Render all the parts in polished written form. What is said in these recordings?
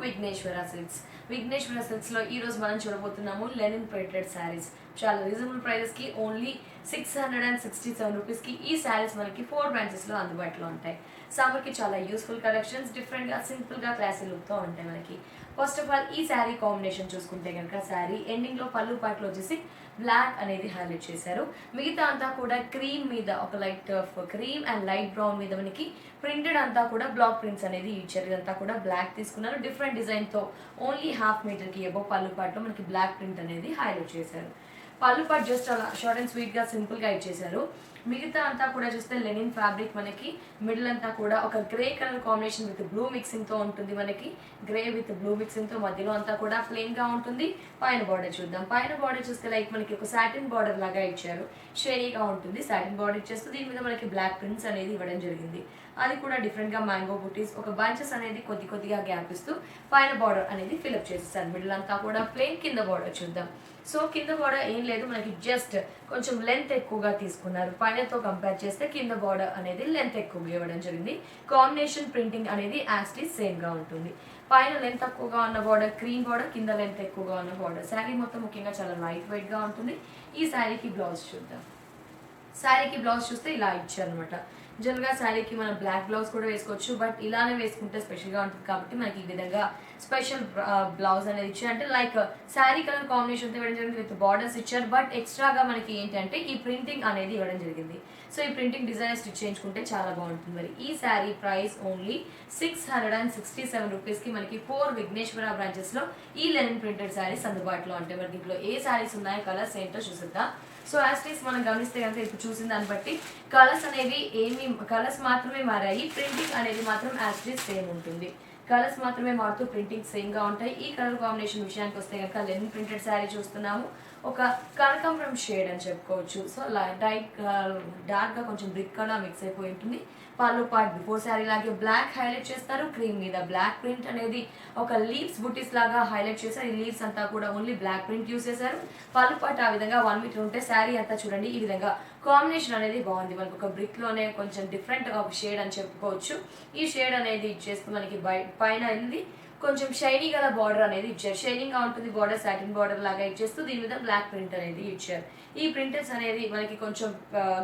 Vighneshwara silks. Vighneshwara silks లో ఈ రోజు మనం చూడబోతున్నాము లెనిన్ ప్రింటెడ్ శారీస్. చాలా రీజనబుల్ ప్రైజెస్ కి ఓన్లీ 667 రూపీస్ కి ఈ శారీస్ మనకి 4 బ్రాంచెస్ లో అందుబాటులో ఉంటాయి. సమ్మర్ కి చాలా యూస్ఫుల్ కలెక్షన్స్, డిఫరెంట్ గా సింపుల్ గా క్లాసీ లుక్ తో ఉంటాయి మనకి. ఫస్ట్ ఆఫ్ ఆల్ ఈ శారీ కాంబినేషన్ చూసుకుంటే కనుక శారీ ఎండింగ్ లో పళ్ళు పాటలో వచ్చేసి బ్లాక్ అనేది హైలైట్ చేశారు. మిగతా అంతా కూడా క్రీమ్ మీద ఒక light cream and light brown మీద మనకి ప్రింటెడ్ అంతా కూడా బ్లాక్ ప్రింట్స్ అనేది ఇచ్చారు. ఇదంతా కూడా బ్లాక్ తీసుకున్నారు. డిఫరెంట్ డిజైన్ తో ఓన్లీ హాఫ్ మీటర్ కి అబౌవ్ పళ్ళు పాటలో మనకి బ్లాక్ ప్రింట్ అనేది హైలైట్ చేశారు. పళ్ళు పాటు జస్ట్ అలా షార్ట్ అండ్ స్వీట్ గా సింపుల్ గా ఇచ్చేసారు. మిగతా అంతా కూడా చూస్తే లెనిన్ ఫ్యాబ్రిక్ మనకి మిడిల్ అంతా కూడా ఒక grey colour combination with blue mixing తో ఉంటుంది. మనకి గ్రే విత్ బ్లూ మిక్సింగ్ తో మధ్యలో అంతా కూడా ప్లెయిన్ గా ఉంటుంది. పైన బార్డర్ చూద్దాం. పైన బార్డర్ చూస్తే లైక్ మనకి ఒక సాటిన్ బార్డర్ లాగా ఇచ్చారు. షేరీగా ఉంటుంది. సాటిన్ బార్డర్ ఇచ్చేస్తూ దీని మీద మనకి బ్లాక్ ప్రింట్స్ అనేది ఇవ్వడం జరిగింది. అది కూడా డిఫరెంట్ గా మ్యాంగో బుటీస్ ఒక బంచెస్ అనేది కొద్దిగా గ్యాప్ ఇస్తూ పైన బార్డర్ అనేది ఫిల్అప్ చేసేసారు. మిడిల్ అంతా కూడా ప్లెయిన్. కింద బార్డర్ చూద్దాం. సో కింద బార్డర్ ఏం లేదు, మనకి జస్ట్ కొంచెం లెంత్ ఎక్కువగా తీసుకున్నారు. పైనతో కంపేర్ చేస్తే కింద బార్డర్ అనేది లెంత్ ఎక్కువగా ఇవ్వడం జరిగింది. కాంబినేషన్ ప్రింటింగ్ అనేది యాస్టీస్ సేమ్ గా ఉంటుంది. పైన లెంత్ తక్కువగా ఉన్న బార్డర్ క్రీమ్ బార్డర్, కింద లెంత్ ఎక్కువగా ఉన్న బార్డర్. శారీ మొత్తం ముఖ్యంగా చాలా లైట్ వెయిట్ గా ఉంటుంది. ఈ శారీకి బ్లౌజ్ చూద్దాం. శారీకి బ్లౌజ్ చూస్తే ఇలా ఇచ్చారు అనమాట. జనరల్గా శారీకి మనం బ్లాక్ బ్లౌజ్ కూడా వేసుకోవచ్చు, బట్ ఇలానే వేసుకుంటే స్పెషల్గా ఉంటుంది కాబట్టి మనకి ఈ విధంగా స్పెషల్ బ్లౌజ్ అనేది ఇచ్చారు. అంటే లైక్ శారీ కలర్ కాంబినేషన్తో ఇవ్వడం జరిగింది, విత్ బార్డర్స్ ఇచ్చారు. బట్ ఎక్స్ట్రాగా మనకి ఏంటంటే ఈ ప్రింటింగ్ అనేది ఇవ్వడం జరిగింది. సో ఈ ప్రింటింగ్ డిజైన్ స్టిచ్ చేయించుకుంటే చాలా బాగుంటుంది. మరి ఈ శారీ ప్రైస్ ఓన్లీ 667 రూపీస్కి మనకి 4 విఘ్నేశ్వర బ్రాంచెస్లో ఈ లెనిన్ ప్రింటెడ్ శారీస్ అందుబాటులో ఉంటాయి. మనకి ఇంట్లో ఏ శారీస్ ఉన్నాయో కలర్స్ ఏంటో చూసిద్దాం. సో యాస్టీస్ మనం గమనిస్తే కనుక ఇప్పుడు చూసిన దాన్ని బట్టి కలర్స్ మాత్రమే మారాయి. ప్రింటింగ్ అనేది మాత్రం యాస్టీస్ సేమ్ ఉంటుంది. కలర్స్ మాత్రమే మారుతూ ప్రింటింగ్ సేమ్ గా ఉంటాయి. ఈ కలర్ కాంబినేషన్ విషయానికి వస్తే కనుక లెనిన్ ప్రింటెడ్ శారీ చూస్తున్నాము. ఒక కనకాంబరం షేడ్ అని చెప్పుకోవచ్చు. సో డార్క్ గా కొంచెం బ్రిక్ కలర్ మిక్స్ అయిపోయి ఉంటుంది. పళ్ళు పార్ట్ బిఫోర్ శారీ లాగే బ్లాక్ హైలైట్ చేస్తారు. క్రీమ్ మీద బ్లాక్ ప్రింట్ అనేది ఒక లీవ్స్ బుటీస్ లాగా హైలైట్ చేశారు. ఈ లీవ్స్ అంతా కూడా ఓన్లీ బ్లాక్ ప్రింట్ యూస్ చేశారు. పళ్ళు పార్ట్ ఆ విధంగా 1 మీటర్ ఉంటే శారీ అంతా చూడండి ఈ విధంగా కాంబినేషన్ అనేది బాగుంది. మనకు ఒక బ్రిక్ లోనే కొంచెం డిఫరెంట్ ఒక షేడ్ అని చెప్పుకోవచ్చు. ఈ షేడ్ అనేది ఇచ్చేస్తూ మనకి పైన ఇది కొంచెం షైనీ గల బార్డర్ అనేది ఇచ్చారు. షైనింగ్ గా ఉంటుంది బార్డర్, సాటిన్ బార్డర్ లాగా ఇచ్చేస్తూ దీని మీద బ్లాక్ ప్రింట్ అనేది ఇచ్చారు. ఈ ప్రింటర్స్ అనేది మనకి కొంచెం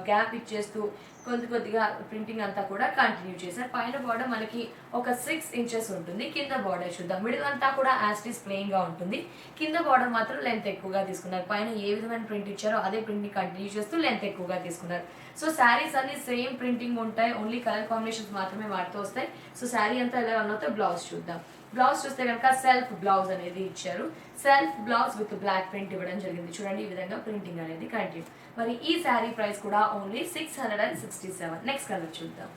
గ్యాప్ ఇచ్చేస్తూ కొద్దిగా ప్రింటింగ్ అంతా కూడా కంటిన్యూ చేశారు. పైన బార్డర్ మనకి ఒక 6 ఇంచెస్ ఉంటుంది. కింద బార్డర్ చూద్దాం. మిడిల్ అంతా కూడా యాస్టీస్ ప్లెయిన్ గా ఉంటుంది. కింద బార్డర్ మాత్రం లెంత్ ఎక్కువగా తీసుకున్నారు. పైన ఏ విధమైన ప్రింట్ ఇచ్చారో అదే ప్రింట్ ని కంటిన్యూ చేస్తూ లెంత్ ఎక్కువగా తీసుకున్నారు. సో శారీస్ అన్ని సేమ్ ప్రింటింగ్ ఉంటాయి. ఓన్లీ కలర్ కాంబినేషన్స్ మాత్రమే మారుతూ వస్తాయి. సో శారీ అంతా ఎలా ఉన్నతో బ్లౌజ్ చూద్దాం. బ్లౌజ్ చూస్తే కనుక సెల్ఫ్ బ్లౌజ్ అనేది ఇచ్చారు. Self blouse with block print ఇవ్వడం జరిగింది. చూడండి ఈ విధంగా ప్రింటింగ్ అనేది కంటిన్యూ. మరి ఈ శారీ ప్రైస్ కూడా ఓన్లీ 667. నెక్స్ట్ కలర్ చూద్దాం.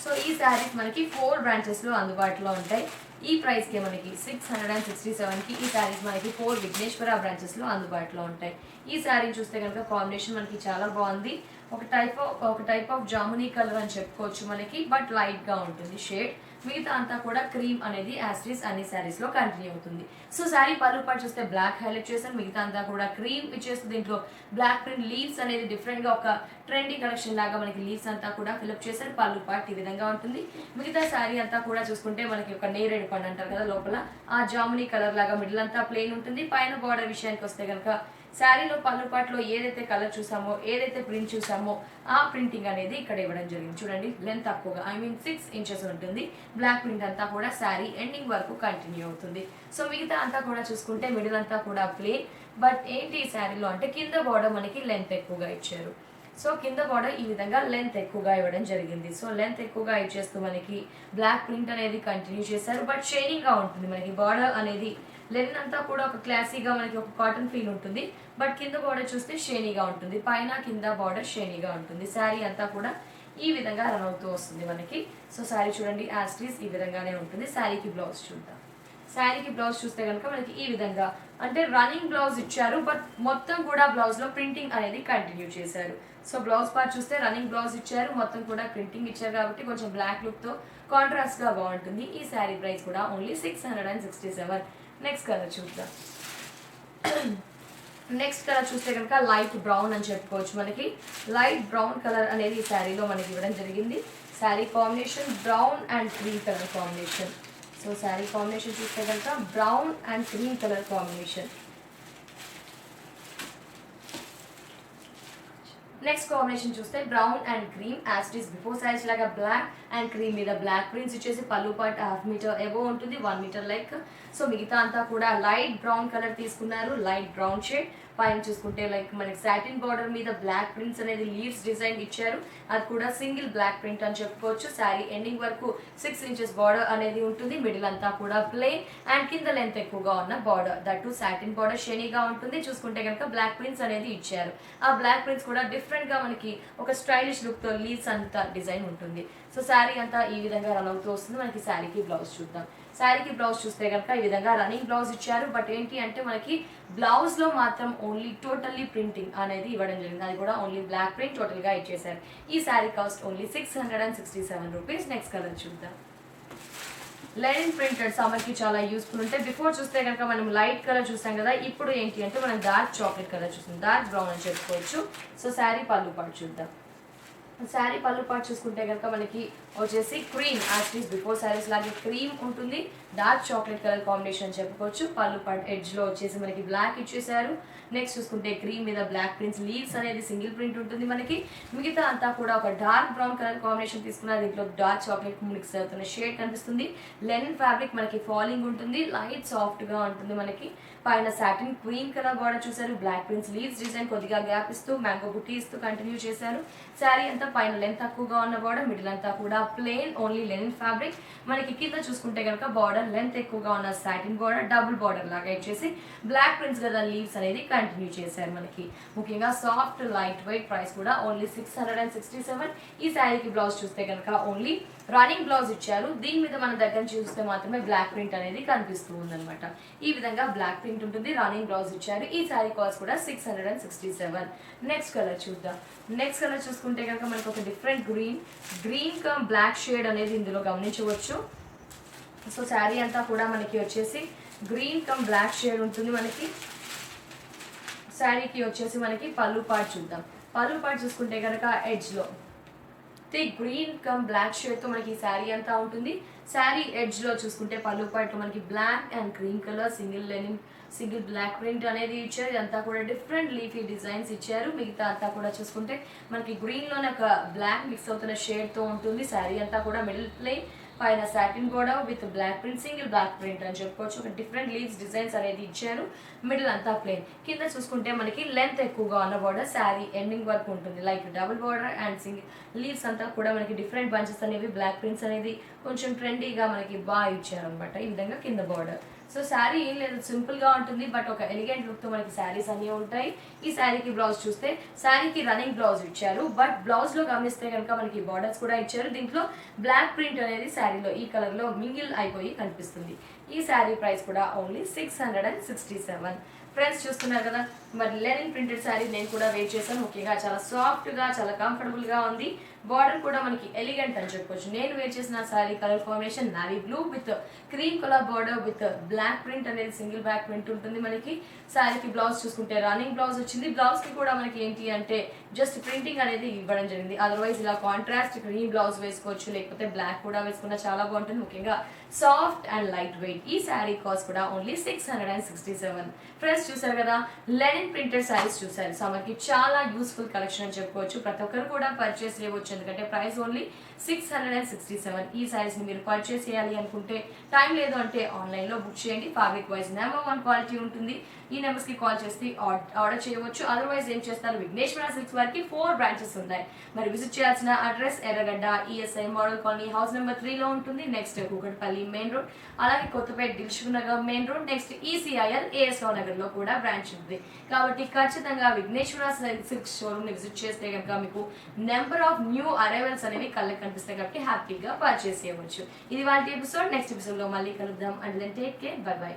సో ఈ శారీస్ మనకి 4 బ్రాంచెస్ లో అందుబాటులో ఉంటాయి. ఈ ప్రైస్ కి మనకి 667 కి ఈ శారీస్ మనకి 4 విఘ్నేశ్వర బ్రాంచెస్ లో అందుబాటులో ఉంటాయి. ఈ శారీ చూస్తే కనుక కాంబినేషన్ మనకి చాలా బాగుంది. ఒక టైప్ ఆఫ్ జామునీ కలర్ అని చెప్పుకోవచ్చు మనకి, బట్ లైట్ గా ఉంటుంది షేడ్. మిగతా అంతా కూడా క్రీమ్ అనేది యాస్టీస్ అన్ని శారీస్ లో కంటిన్యూ అవుతుంది. సో శారీ పళ్ళు పాటు చూస్తే బ్లాక్ హైలైట్ చేశారు. మిగతా అంతా కూడా క్రీమ్ ఇచ్చేస్తూ దీంట్లో బ్లాక్ ప్రింట్ లీవ్స్ అనేది డిఫరెంట్ గా ఒక ట్రెండీ కలెక్షన్ లాగా మనకి లీవ్స్ అంతా కూడా ఫిల్అప్ చేశారు. పళ్ళు పాటు ఈ విధంగా ఉంటుంది. మిగతా శారీ అంతా కూడా చూసుకుంటే మనకి ఒక నేరేడు పండు అంటారు కదా, లోపల ఆ జామునీ కలర్ లాగా మిడిల్ అంతా ప్లెయిన్ ఉంటుంది. పైన బార్డర్ విషయానికి వస్తే కనుక శారీలో పళ్ళు పాటలో ఏదైతే కలర్ చూసామో, ఏదైతే ప్రింట్ చూసామో ఆ ప్రింటింగ్ అనేది ఇక్కడ ఇవ్వడం జరిగింది. చూడండి లెంత్ తక్కువగా 6 ఇంచెస్ ఉంటుంది. బ్లాక్ ప్రింట్ అంతా కూడా శారీ ఎండింగ్ వరకు కంటిన్యూ అవుతుంది. సో మిగతా అంతా కూడా చూసుకుంటే మిడిల్ అంతా కూడా ప్లేన్. బట్ ఏంటి ఈ శారీలో అంటే కింద బార్డర్ మనకి లెంత్ ఎక్కువగా ఇచ్చారు. సో కింద బార్డర్ ఈ విధంగా లెంత్ ఎక్కువగా ఇవ్వడం జరిగింది. సో లెంత్ ఎక్కువగా ఇచ్చేస్తూ మనకి బ్లాక్ ప్రింట్ అనేది కంటిన్యూ చేశారు. బట్ షైనింగ్ గా ఉంటుంది. మనకి బార్డర్ అనేది లెనిన్ అంతా కూడా ఒక క్లాసీగా మనకి ఒక కాటన్ ఫీల్ ఉంటుంది. బట్ కింద బార్డర్ చూస్తే షైనీగా ఉంటుంది. పైన కింద బార్డర్ షైనీగా ఉంటుంది. శారీ అంతా కూడా ఈ విధంగా రన్ అవుతూ వస్తుంది మనకి. సో శారీ చూడండి యాస్టీస్ ఈ విధంగానే ఉంటుంది. శారీకి బ్లౌజ్ చూద్దాం. శారీకి బ్లౌజ్ చూస్తే కనుక మనకి ఈ విధంగా అంటే రన్నింగ్ బ్లౌజ్ ఇచ్చారు. బట్ మొత్తం కూడా బ్లౌజ్ లో ప్రింటింగ్ అనేది కంటిన్యూ చేశారు. సో బ్లౌజ్ పార్ట్ చూస్తే రన్నింగ్ బ్లౌజ్ ఇచ్చారు. మొత్తం కూడా ప్రింటింగ్ ఇచ్చారు కాబట్టి కొంచెం బ్లాక్ లుక్ తో కాంట్రాస్ట్ గా బాగుంటుంది. ఈ శారీ ప్రైస్ కూడా ఓన్లీ 667. నెక్స్ట్ కలర్ చూద్దాం. నెక్స్ట్ కలర్ చూస్తే కనుక లైట్ బ్రౌన్ అని చెప్పుకోవచ్చు. మనకి లైట్ బ్రౌన్ కలర్ అనేది ఈ శారీలో మనకి ఇవ్వడం జరిగింది. Sari combination brown and cream colour combination. So sari combination చూస్తే కనుక brown and cream colour combination. Next combination చూస్తే brown and cream as it is before saris లాగా బ్లాక్ అండ్ క్రీమ్ మీద బ్లాక్ ప్రింట్స్ ఇచ్చేసి పళ్ళు పార్ట్ 1/2 మీటర్ ఎబో ఉంటుంది, 1 మీటర్ లైక్. సో మిగతా అంతా కూడా లైట్ బ్రౌన్ కలర్ తీసుకున్నారు, లైట్ బ్రౌన్ షేడ్. పైన చూసుకుంటే లైక్ మనకి సాటిన్ బార్డర్ మీద బ్లాక్ ప్రింట్స్ అనేది లీవ్స్ డిజైన్ ఇచ్చారు, అది కూడా సింగిల్ బ్లాక్ ప్రింట్ అని చెప్పుకోవచ్చు. శారీ ఎండింగ్ వరకు 6 ఇంచెస్ బార్డర్ అనేది ఉంటుంది, మిడిల్ అంతా కూడా ప్లెయిన్ అండ్ కింద లెంత్ ఎక్కువగా ఉన్న border, that to satin border షేనీగా ఉంటుంది. చూసుకుంటే కనుక బ్లాక్ ప్రింట్స్ అనేది ఇచ్చారు, ఆ బ్లాక్ ప్రింట్స్ కూడా డిఫరెంట్ గా మనకి ఒక స్టైలిష్ లుక్ తో లీవ్స్ అంతా డిజైన్ ఉంటుంది. సో శారీ అంతా ఈ విధంగా రన్ అవుతూ వస్తుంది. మనకి శారీకి బ్లౌజ్ చూద్దాం. శారీకి బ్లౌజ్ చూస్తే కనుక ఈ విధంగా రన్నింగ్ బ్లౌజ్ ఇచ్చారు, బట్ ఏంటి అంటే మనకి బ్లౌజ్ లో మాత్రం ఓన్లీ టోటల్లీ ప్రింటింగ్ అనేది ఇవ్వడం జరిగింది, అది కూడా ఓన్లీ బ్లాక్ ప్రింట్ టోటల్ గా ఇచ్చేసారు. ఈ sari cost only 667 rupees. Next colour చూద్దాం. లెనిన్ ప్రింటెడ్ సమ్మర్కి చాలా యూస్ఫుల్ ఉంటాయి. బిఫోర్ చూస్తే కనుక మనం లైట్ కలర్ చూసాం కదా, ఇప్పుడు ఏంటి అంటే మనం డార్క్ చాక్లెట్ కలర్ చూస్తాం, డార్క్ బ్రౌన్ అని చెప్పుకోవచ్చు. సో శారీ పళ్ళు పాటు చూద్దాం. శారీ పళ్ళు పాటు చూసుకుంటే కనుక మనకి వచ్చేసి క్రీమ్ యాక్చువల్లీ బిఫోర్ శారీస్ లాగే క్రీమ్ ఉంటుంది, డార్క్ చాక్లెట్ కలర్ కాంబినేషన్ చెప్పుకోవచ్చు. పళ్ళు పాటు ఎడ్జ్ లో వచ్చేసి మనకి బ్లాక్ ఇచ్చేసారు. నెక్స్ట్ చూసుకుంటే క్రీమ్ మీద బ్లాక్ ప్రింట్స్ లీవ్స్ అనేది సింగిల్ ప్రింట్ ఉంటుంది మనకి. మిగతా అంతా కూడా ఒక డార్క్ బ్రౌన్ కలర్ కాంబినేషన్ తీసుకున్నారు, దీంట్లో డార్క్ చాక్లెట్ మిక్స్ అవుతున్న షేడ్ కనిపిస్తుంది. లెనిన్ ఫ్యాబ్రిక్ మనకి ఫాలింగ్ ఉంటుంది, లైట్ సాఫ్ట్ గా ఉంటుంది మనకి. పైన సాటిన్ క్రీమ్ కలర్ బార్డర్ చూసారు, బ్లాక్ ప్రింట్స్ లీవ్స్ డిజైన్ కొద్దిగా గ్యాప్ ఇస్తూ మ్యాంగో బుట్టి ఇస్తూ కంటిన్యూ చేశారు. శారీ అంతా పైన లెంత్ తక్కువగా ఉన్న బార్డర్, మిడిల్ అంతా కూడా ప్లెయిన్ ఓన్లీ లెనిన్ ఫ్యాబ్రిక్. మనకి కింద చూసుకుంటే కనుక బార్డర్ లెంత్ ఎక్కువగా ఉన్న సాటిన్ బార్డర్ డబుల్ బార్డర్ లాగా ఇచ్చేసి బ్లాక్ ప్రింట్స్ కదా లీవ్స్ అనేది కంటిన్యూ చేశారు మనకి. ముఖ్యంగా సాఫ్ట్ లైట్ వెయిట్, ప్రైస్ కూడా ఓన్లీ 667. ఈ శారీకి బ్లౌజ్ చూస్తే కనుక ఓన్లీ రన్నింగ్ బ్లౌజ్ ఇచ్చారు, దీని మీద మన దగ్గర చూస్తే మాత్రమే బ్లాక్ ప్రింట్ అనేది కనిపిస్తూ ఉందన్నమాట. ఈ విధంగా బ్లాక్ ప్రింట్ ఉంటుంది, రన్నింగ్ బ్లౌజ్ ఇచ్చారు. ఈ శారీ కాస్ట్ కూడా 667. నెక్స్ట్ కలర్ చూద్దాం. నెక్స్ట్ కలర్ చూసుకుంటే కనుక మనకు ఒక different green cum black shade అనేది ఇందులో గమనించవచ్చు. సో శారీ అంతా కూడా మనకి వచ్చేసి గ్రీన్ కమ్ బ్లాక్ షేడ్ ఉంటుంది మనకి. శారీకి వచ్చేసి మనకి పళ్ళు పార్ట్ చూద్దాం. పళ్ళు పార్ట్ చూసుకుంటే కనుక ఎడ్జ్ లో thick green cum black shade తో మనకి శారీ అంతా ఉంటుంది. శారీ ఎడ్జ్ లో చూసుకుంటే పళ్ళు పార్ట్ లో మనకి black and cream colour single block print అనేది ఇచ్చారు. ఇదంతా కూడా డిఫరెంట్ లీఫీ డిజైన్స్ ఇచ్చారు. మిగతా అంతా కూడా చూసుకుంటే మనకి గ్రీన్ లోనే ఒక బ్లాక్ మిక్స్ అవుతున్న షేడ్ తో ఉంటుంది. శారీ అంతా కూడా మిడిల్ ప్లెయిన్, పైన satin border with block print, single block print అని చెప్పుకోవచ్చు. ఒక డిఫరెంట్ లీవ్స్ డిజైన్స్ అనేది ఇచ్చారు, మిడిల్ అంతా ప్లెయిన్. కింద చూసుకుంటే మనకి లెంత్ ఎక్కువగా ఉన్న బోర్డర్ శారీ ఎండింగ్ వరకు ఉంటుంది, like double border and single leaves అంతా కూడా మనకి డిఫరెంట్ బంచెస్ అనేవి బ్లాక్ ప్రింట్స్ అనేది కొంచెం ట్రెండీగా మనకి బాగా ఇచ్చారు అనమాట. ఈ విధంగా కింద బోర్డర్. సో శారీ ఏం లేదు, సింపుల్ గా ఉంటుంది, బట్ ఒక ఎలిగెంట్ లుక్ తో మనకి శారీస్ అన్ని ఉంటాయి. ఈ శారీకి బ్లౌజ్ చూస్తే శారీకి రన్నింగ్ బ్లౌజ్ ఇచ్చారు, బట్ బ్లౌజ్ లో గమనిస్తే కనుక మనకి బార్డర్స్ కూడా ఇచ్చారు. దీంట్లో బ్లాక్ ప్రింట్ అనేది శారీలో ఈ కలర్ లో మింగిల్ అయిపోయి కనిపిస్తుంది. ఈ శారీ ప్రైస్ కూడా ఓన్లీ 667. ఫ్రెండ్స్ చూస్తున్నారు కదా, మరి లెనిన్ ప్రింటెడ్ శారీ నేను కూడా వేర్ చేశాను. ముఖ్యంగా చాలా సాఫ్ట్ గా చాలా కంఫర్టబుల్ గా ఉంది. బార్డర్ కూడా మనకి ఎలిగెంట్ అని చెప్పొచ్చు. నేను వేర్ చేసిన sari colour combination navy blue with cream colour border with block print అనేది సింగిల్ బ్లాక్ ప్రింట్ ఉంటుంది మనకి. శారీకి బ్లౌజ్ చూసుకుంటే రన్నింగ్ బ్లౌజ్ వచ్చింది. బ్లౌజ్ కి కూడా మనకి ఏంటి అంటే జస్ట్ ప్రింటింగ్ అనేది ఇవ్వడం జరిగింది. అదర్వైజ్ ఇలా కాంట్రాస్ట్ క్రీమ్ బ్లౌజ్ వేసుకోవచ్చు, లేకపోతే బ్లాక్ కూడా వేసుకున్నా చాలా బాగుంటుంది. ముఖ్యంగా సాఫ్ట్ అండ్ లైట్ వెయిట్. ఈ శారీ కాస్ట్ కూడా ఓన్లీ 667. ఫ్రెండ్స్ చూసారు కదా, లెనిన్ ప్రింటెడ్ శారీస్ చూసారు. సో మనకి చాలా యూస్ఫుల్ కలెక్షన్ అని చెప్పుకోవచ్చు. ప్రతి ఒక్కరు కూడా పర్చేస్ చేయవచ్చు, ఎందుకంటే ప్రైస్ ఓన్లీ 667. ఈ శారీస్ ని మీరు పర్చేస్ చేయాలి అనుకుంటే టైం లేదు అంటే ఆన్లైన్ లో బుక్ చేయండి. ఫ్యాబ్రిక్ వైజ్ నెంబర్ 1 క్వాలిటీ ఉంటుంది. ఈ నెంబర్స్ కి కాల్ చేసి ఆర్డర్ చేయవచ్చు. అదర్వైజ్ ఏం చేస్తారు, విఘ్నేశ్వర సిల్క్స్ వారికి 4 బ్రాంచెస్ ఉన్నాయి. మరి విజిట్ చేయాల్సిన address Erragadda ESI model colony house number 3 లో ఉంటుంది. నెక్స్ట్ కూకట్పల్లి మెయిన్ రోడ్, అలాగే Kothapet Dilsukhnagar main road, next ECIL AS Rao Nagar లో కూడా బ్రాంచ్ ఉంది. కాబట్టి ఖచ్చితంగా విఘ్నేశ్వర సిల్క్స్ షోరూమ్ ని విజిట్ చేస్తే కనుక మీకు నెంబర్ ఆఫ్ న్యూ అరైవల్స్ అనేవి కళ్ళకి కనిపిస్తాయి, కాబట్టి హ్యాపీగా పర్చేస్ చేయవచ్చు. ఇది వాళ్ళ ఎపిసోడ్. నెక్స్ట్ ఎపిసోడ్ లో మళ్ళీ కలుద్దాం. And then take care, bye by.